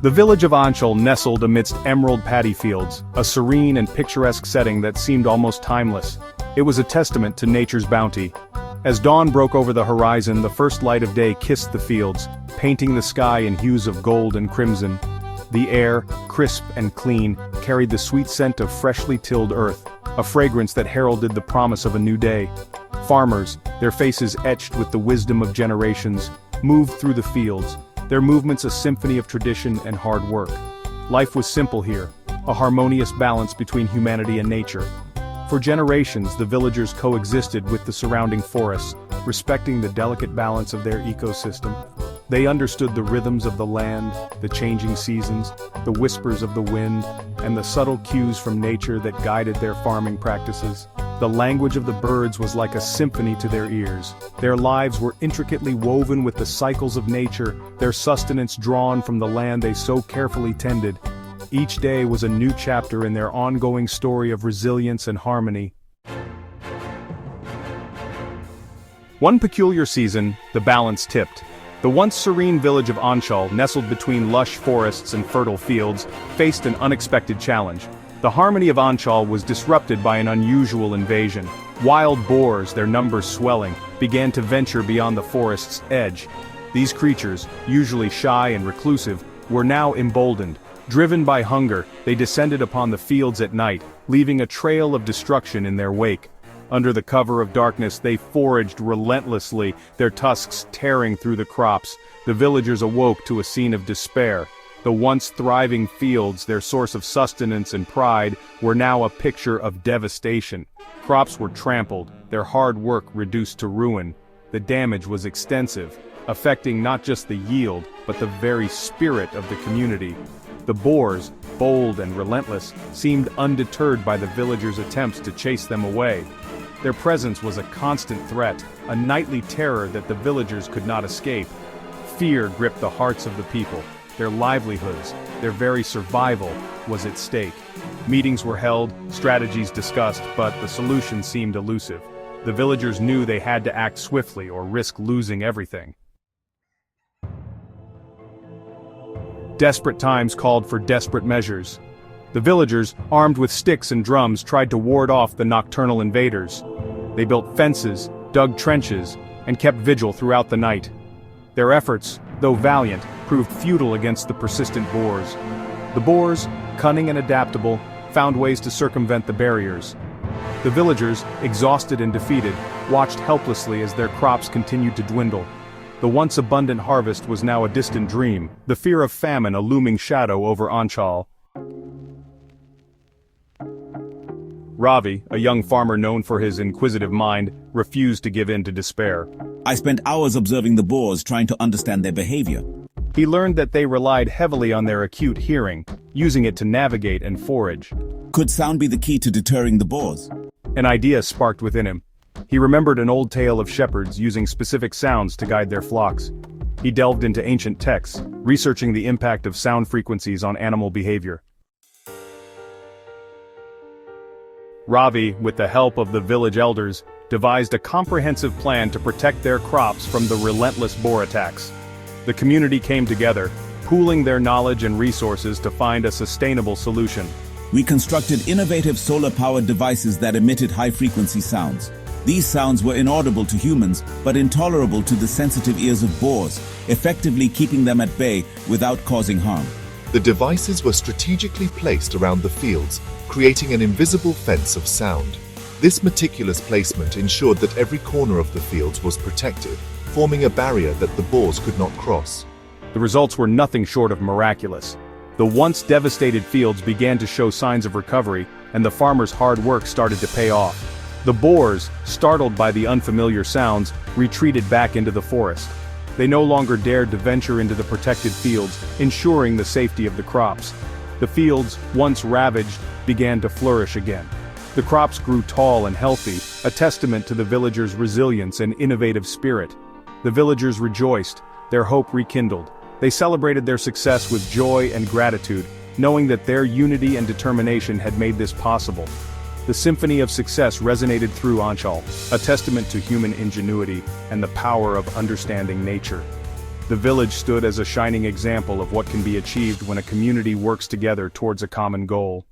The village of Anchal nestled amidst emerald paddy fields, a serene and picturesque setting that seemed almost timeless. It was a testament to nature's bounty. As dawn broke over the horizon, the first light of day kissed the fields, painting the sky in hues of gold and crimson. The air, crisp and clean, carried the sweet scent of freshly tilled earth, a fragrance that heralded the promise of a new day. Farmers, their faces etched with the wisdom of generations, moved through the fields, their movements a symphony of tradition and hard work. Life was simple here, a harmonious balance between humanity and nature. For generations, the villagers coexisted with the surrounding forests, respecting the delicate balance of their ecosystem. They understood the rhythms of the land, the changing seasons, the whispers of the wind, and the subtle cues from nature that guided their farming practices. The language of the birds was like a symphony to their ears. Their lives were intricately woven with the cycles of nature, their sustenance drawn from the land they so carefully tended. Each day was a new chapter in their ongoing story of resilience and harmony. One peculiar season, the balance tipped. The once serene village of Anchal, nestled between lush forests and fertile fields, faced an unexpected challenge. The harmony of Anchal was disrupted by an unusual invasion. Wild boars, their numbers swelling, began to venture beyond the forest's edge. These creatures, usually shy and reclusive, were now emboldened. Driven by hunger, they descended upon the fields at night, leaving a trail of destruction in their wake. Under the cover of darkness, they foraged relentlessly, their tusks tearing through the crops. The villagers awoke to a scene of despair. The once thriving fields, their source of sustenance and pride, were now a picture of devastation. Crops were trampled, their hard work reduced to ruin. The damage was extensive, affecting not just the yield, but the very spirit of the community. The boars, bold and relentless, seemed undeterred by the villagers' attempts to chase them away. Their presence was a constant threat, a nightly terror that the villagers could not escape. Fear gripped the hearts of the people. Their livelihoods, their very survival, was at stake. Meetings were held, strategies discussed, but the solution seemed elusive. The villagers knew they had to act swiftly or risk losing everything. Desperate times called for desperate measures. The villagers, armed with sticks and drums, tried to ward off the nocturnal invaders. They built fences, dug trenches, and kept vigil throughout the night. Their efforts, though valiant, proved futile against the persistent boars. The boars, cunning and adaptable, found ways to circumvent the barriers. The villagers, exhausted and defeated, watched helplessly as their crops continued to dwindle. The once abundant harvest was now a distant dream, the fear of famine a looming shadow over Anchal. Ravi, a young farmer known for his inquisitive mind, refused to give in to despair. I spent hours observing the boars, trying to understand their behavior. He learned that they relied heavily on their acute hearing, using it to navigate and forage. Could sound be the key to deterring the boars? An idea sparked within him. He remembered an old tale of shepherds using specific sounds to guide their flocks. He delved into ancient texts, researching the impact of sound frequencies on animal behavior. Ravi, with the help of the village elders, devised a comprehensive plan to protect their crops from the relentless boar attacks. The community came together, pooling their knowledge and resources to find a sustainable solution. We constructed innovative solar-powered devices that emitted high-frequency sounds. These sounds were inaudible to humans, but intolerable to the sensitive ears of boars, effectively keeping them at bay without causing harm. The devices were strategically placed around the fields, creating an invisible fence of sound. This meticulous placement ensured that every corner of the fields was protected, forming a barrier that the boars could not cross. The results were nothing short of miraculous. The once devastated fields began to show signs of recovery, and the farmers' hard work started to pay off. The boars, startled by the unfamiliar sounds, retreated back into the forest. They no longer dared to venture into the protected fields, ensuring the safety of the crops. The fields, once ravaged, began to flourish again. The crops grew tall and healthy, a testament to the villagers' resilience and innovative spirit. The villagers rejoiced, their hope rekindled. They celebrated their success with joy and gratitude, knowing that their unity and determination had made this possible. The symphony of success resonated through Anchal, a testament to human ingenuity and the power of understanding nature. The village stood as a shining example of what can be achieved when a community works together towards a common goal.